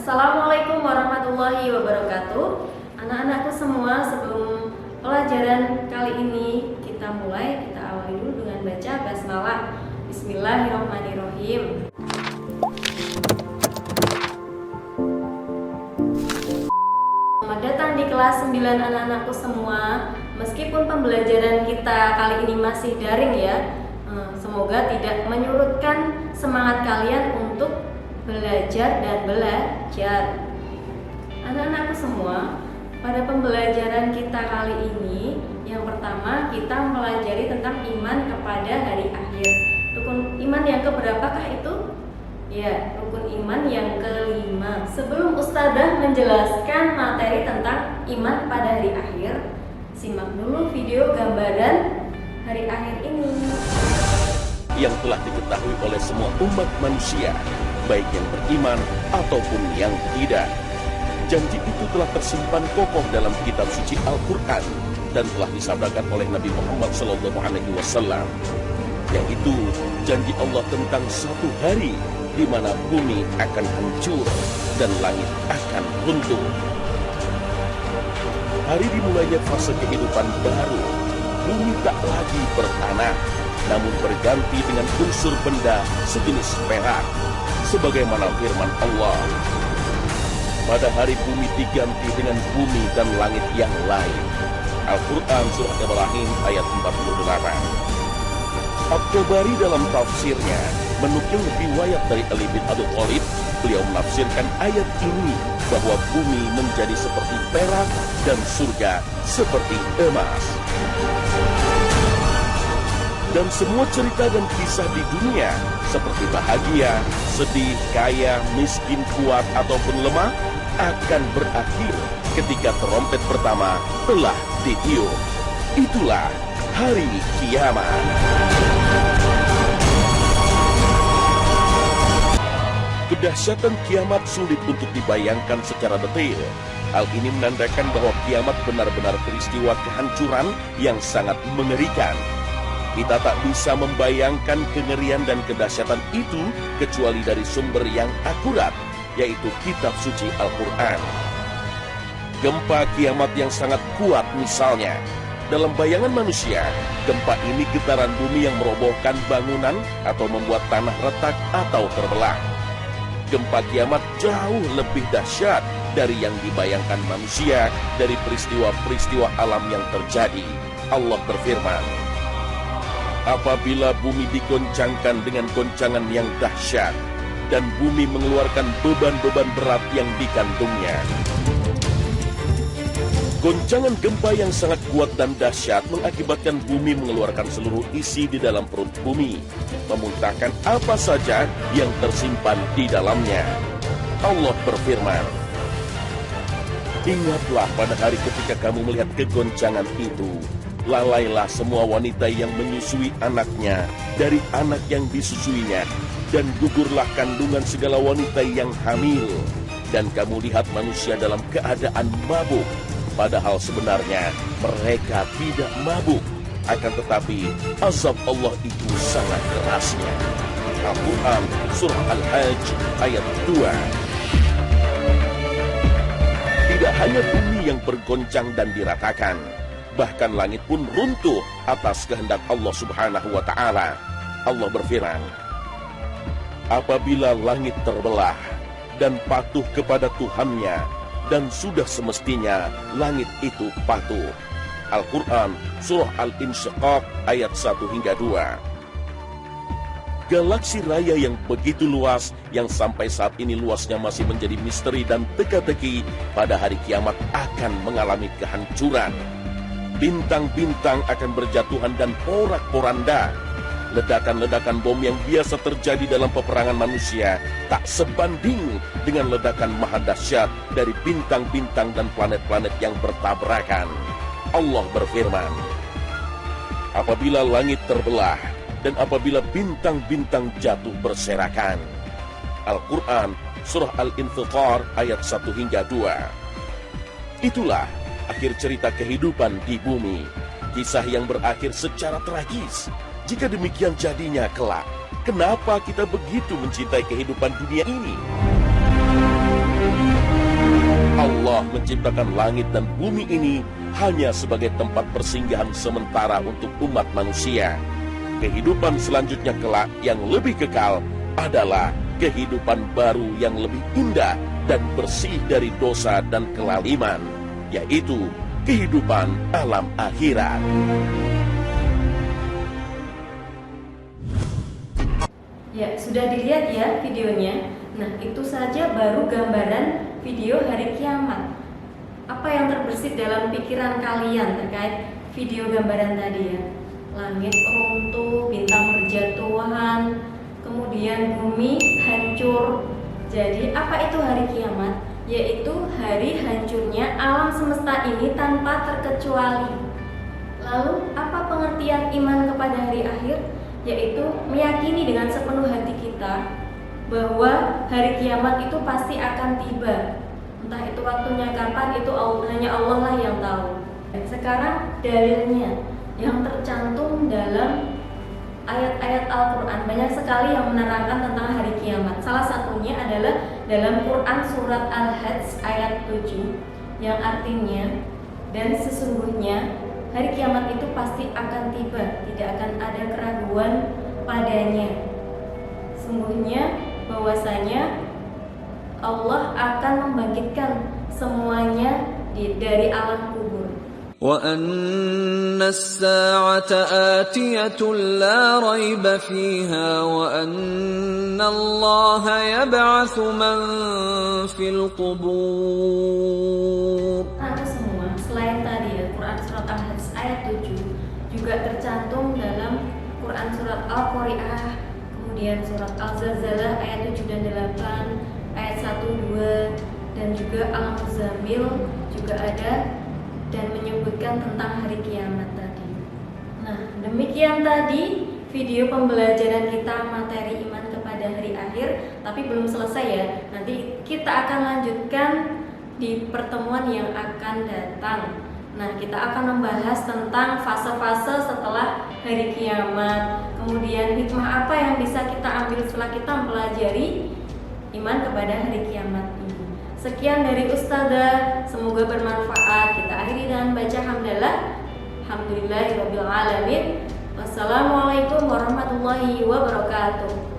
Assalamualaikum warahmatullahi wabarakatuh. Anak-anakku semua, sebelum pelajaran kali ini kita awali dulu dengan baca basmalah. Bismillahirrahmanirrahim. Selamat datang di kelas 9 anak-anakku semua. Meskipun pembelajaran kita kali ini masih daring ya, semoga tidak menyurutkan semangat kalian untuk belajar dan belajar. Anak-anakku semua, pada pembelajaran kita kali ini, yang pertama kita mempelajari tentang iman kepada hari akhir. Rukun iman yang keberapakah itu? Ya, rukun iman yang kelima. Sebelum Ustadzah menjelaskan materi tentang iman pada hari akhir, simak dulu video gambaran hari akhir ini. Yang telah diketahui oleh semua umat manusia, baik yang beriman ataupun yang tidak. Janji itu telah tersimpan kokoh dalam kitab suci Al-Quran dan telah disabdakan oleh Nabi Muhammad SAW, yaitu janji Allah tentang satu hari di mana bumi akan hancur dan langit akan runtuh. Hari dimulainya fase kehidupan baru. Bumi tak lagi bertanah, namun berganti dengan unsur benda sejenis perak, sebagaimana firman Allah, pada hari bumi diganti dengan bumi dan langit yang lain. Al-Quran Surah Ibrahim ayat 48. At-Tabari dalam tafsirnya menukil riwayat dari Ali bin Abi Thalib. Beliau menafsirkan ayat ini bahwa bumi menjadi seperti perak dan surga seperti emas. Dan semua cerita dan kisah di dunia, seperti bahagia, sedih, kaya, miskin, kuat, ataupun lemah, akan berakhir ketika trompet pertama telah ditiup. Itulah hari kiamat. Kedahsyatan kiamat sulit untuk dibayangkan secara detail. Hal ini menandakan bahwa kiamat benar-benar peristiwa kehancuran yang sangat mengerikan. Kita tak bisa membayangkan kengerian dan kedahsyatan itu kecuali dari sumber yang akurat, yaitu kitab suci Al-Quran. Gempa kiamat yang sangat kuat misalnya. Dalam bayangan manusia, gempa ini getaran bumi yang merobohkan bangunan atau membuat tanah retak atau terbelah. Gempa kiamat jauh lebih dahsyat dari yang dibayangkan manusia dari peristiwa-peristiwa alam yang terjadi. Allah berfirman, apabila bumi digoncangkan dengan goncangan yang dahsyat dan bumi mengeluarkan beban-beban berat yang dikandungnya. Goncangan gempa yang sangat kuat dan dahsyat mengakibatkan bumi mengeluarkan seluruh isi di dalam perut bumi, memuntahkan apa saja yang tersimpan di dalamnya. Allah berfirman, ingatlah pada hari ketika kamu melihat kegoncangan itu. Lalailah semua wanita yang menyusui anaknya dari anak yang disusuinya, dan gugurlah kandungan segala wanita yang hamil. Dan kamu lihat manusia dalam keadaan mabuk, padahal sebenarnya mereka tidak mabuk. Akan tetapi azab Allah itu sangat kerasnya. Al-Quran Surah Al-Hajj ayat 2. Tidak hanya bumi yang bergoncang dan diratakan, bahkan langit pun runtuh atas kehendak Allah Subhanahu wa Ta'ala. Allah berfirman, apabila langit terbelah dan patuh kepada Tuhannya, dan sudah semestinya langit itu patuh. Al-Quran Surah Al-Insyiqaq ayat 1 hingga 2. Galaksi raya yang begitu luas, yang sampai saat ini luasnya masih menjadi misteri dan teka-teki, pada hari kiamat akan mengalami kehancuran. Bintang-bintang akan berjatuhan dan porak-poranda. Ledakan-ledakan bom yang biasa terjadi dalam peperangan manusia tak sebanding dengan ledakan maha dahsyat dari bintang-bintang dan planet-planet yang bertabrakan. Allah berfirman, apabila langit terbelah dan apabila bintang-bintang jatuh berserakan. Al-Quran Surah Al-Infitar ayat 1 hingga 2. Itulah akhir cerita kehidupan di bumi, kisah yang berakhir secara tragis. Jika demikian jadinya kelak, kenapa kita begitu mencintai kehidupan dunia ini? Allah menciptakan langit dan bumi ini hanya sebagai tempat persinggahan sementara untuk umat manusia. Kehidupan selanjutnya kelak yang lebih kekal adalah kehidupan baru yang lebih indah dan bersih dari dosa dan kelaliman, yaitu kehidupan alam akhirat. Ya, sudah dilihat ya videonya. Nah, itu saja baru gambaran video hari kiamat. Apa yang terbersit dalam pikiran kalian terkait video gambaran tadi ya? Langit runtuh, bintang berjatuhan, kemudian bumi hancur. Jadi apa itu hari kiamat? Yaitu hari hancurnya alam semesta ini tanpa terkecuali. Lalu apa pengertian iman kepada hari akhir? Yaitu meyakini dengan sepenuh hati kita bahwa hari kiamat itu pasti akan tiba. Entah itu waktunya kapan, itu hanya Allah lah yang tahu. Sekarang dalilnya yang tercantum dalam ayat-ayat Al-Quran, banyak sekali yang menerangkan tentang hari kiamat. Salah satunya adalah dalam Quran surat Al-Hajj ayat 7, yang artinya, dan sesungguhnya hari kiamat itu pasti akan tiba, tidak akan ada keraguan padanya. Sungguhnya bahwasanya Allah akan membangkitkan semuanya dari alam kubur. وَأَنَّ السَّاعَةَ آتِيَةٌ لَا رَيْبَ فِيهَا وَأَنَّ اللَّهَ يَبْعَثُ مَن فِي الْقُبُورِ. Itu semua selain tadi ya, Quran surat Al-Hajj ayat 7 juga tercantum dalam Quran surat Al-Qari'ah, kemudian surat Al-Zalzalah ayat 7 dan 8, ayat 1, 2, dan juga Al-Muzammil juga ada dan menyebutkan tentang hari kiamat tadi. Nah, demikian tadi video pembelajaran kita materi iman kepada hari akhir, tapi belum selesai ya. Nanti kita akan lanjutkan di pertemuan yang akan datang. Nah, kita akan membahas tentang fase-fase setelah hari kiamat, kemudian hikmah apa yang bisa kita ambil setelah kita mempelajari iman kepada hari kiamat ini. Sekian dari Ustazah, semoga bermanfaat. Kita akhiri dengan baca hamdalah. Alhamdulillahirabbil alamin. Wassalamualaikum warahmatullahi wabarakatuh.